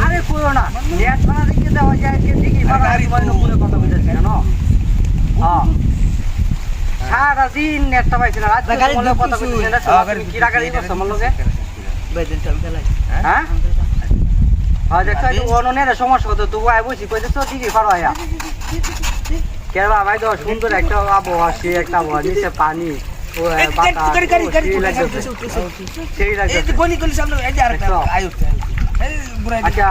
আরে কইও না নেট ভাড়া দিকে দেওয়া যায় কে দিকে ভাড়া তোমার উপরে কথা বলতেছ কেন হ্যাঁ সারা দিন নেটটা পাইছ না রাত বলে কথা বলতেছ না কি রাগাড়ি করছ আমার লগে বেদিন চল গেলাই হ্যাঁ হ্যাঁ দেখছ অননের সমস্যা হতো তুই আই বসি কইতে তো দিকে ভাড়া আয়া কেবা ভাই তো সুন্দর একটা আবহাওয়া সে একটা আবহাওয়া নিচে পানি ও বাতাস সেই লাগে গলি গলি সামনে এই যে আরেকটা আয়ু আচ্ছা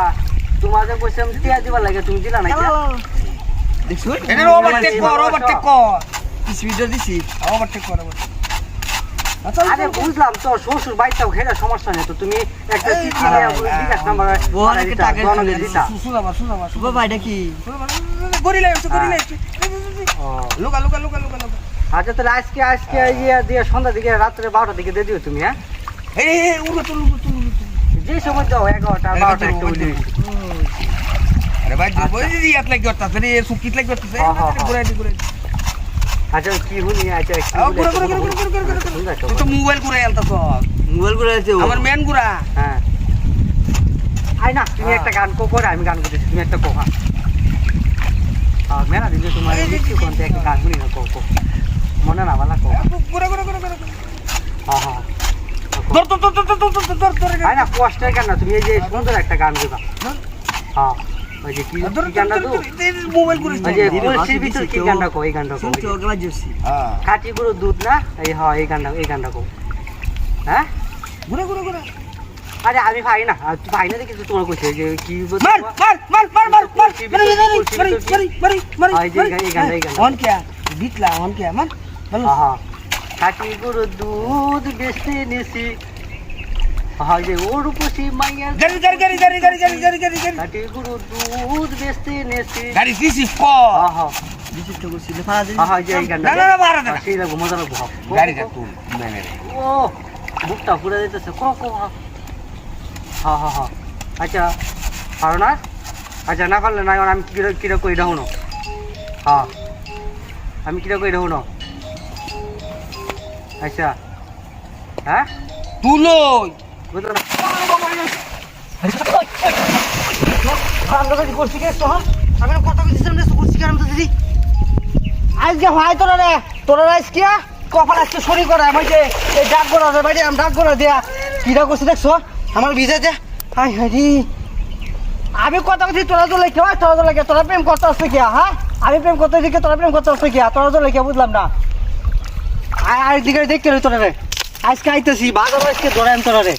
তোমাদের কইছাম টিয়া দিবা লাগে তুমি দিলা না দেখছো এটা ওভারটেক কর স্পিডে দিছি ওভারটেক কর আরে বুঝলাম তো শ্বশুর বাইটাও খেলা সমস্যা নেই তো তুমি একটা চিঠি নিয়ে বিকাশ নাম্বার ওখানে টাকা দিতা সুসুলা বাবা এটা কি গরিলা লুকা আচ্ছা তাহলে আজকে ইয়ে দিয়ে সন্ধ্যা দিকে রাত্রে 12টার দিকে দিয়ে দিও তুমি হ্যাঁ এই উড়ো তুলু যে সময় দাও 11টা 12টা একটা উঠে আরে ভাই বই দি ইয়াত লাগি করতা রে সুকিত লাগি করতা ঘুরাই আচ্ছা কি হুনি আচ্ছা ঘুরা তুই তো মোবাইল ঘুরাই আনতাছ মোবাইল ঘুরাইছে আমার মেন ঘুরা হ্যাঁ আই না তুমি একটা গান করে আমি গান করতেছি তুমি একটা কোহা হ্যাঁ মেরা দিলে তোমার কিছু কোনতে একটা গান শুনি না কো মনে না ভালো কো ঘুরা হ্যাঁ হ্যাঁ তোর আই না কষ্টের গান না তুমি এই যে সুন্দর একটা গান গাইবা হ্যাঁ ওই যে কি গানটা তো মোবাইল ঘুরাই ওই যে কলসির ভিতর কি গানটা কো এই গানটা কো শুনছো ওগলা জুসি হ্যাঁ কাটি গুঁড়ো দুধ না এই হ্যাঁ এই গানটা কো হ্যাঁ ঘুরা আরে আমি ভাই না তুই ভাই না দেখি তোমার কইছে যে কি মার এই গান অন কে বিটলা অন কে মান হ্যাঁ কাটি গুঁড়ো দুধ বেচতে নিছি হ্যাঁ যে ওর উপসি মাইয়া গাড়ি কাটি গুঁড়ো দুধ বেচতে নিছি গাড়ি দিছি ফ হ্যাঁ বিচিত্র করছিল ফাড়া দিছি হ্যাঁ যে এই গানটা না মারা দে সেই লাগো মজা লাগবো গাড়িটা তুল মেনে ও বুকটা পুরো দিতেছে কো হ্যাঁ আচ্ছা পারো না আচ্ছা না পারলে না আমি কিরা কই দাও না হ্যাঁ আমি কিরা কই দাও না আচ্ছা হ্যাঁ তুলই বুঝলো না করছি কে তো আমি কথা বলছিলাম না করছি কেন তো দিদি আজকে ভাই তোরা আজকে কপাল আজকে সরি করা আমি যে এই ডাক গোড়া বাইরে আমি ডাক গোড়া দেয়া কিরা করছি দেখছো আমার ভিজে দে হাই হাই আমি কথা বলছি তোরা তো লেখে তোরা প্রেম করতে আসছে কি হ্যাঁ আমি প্রেম করতে দিকে তোরা প্রেম করতে আসছে কি তোরা তো লেখে বুঝলাম না আর দিকে দেখতে তোরা রে আজকে আইতেছি বাজার আজকে ধরে তোরা রে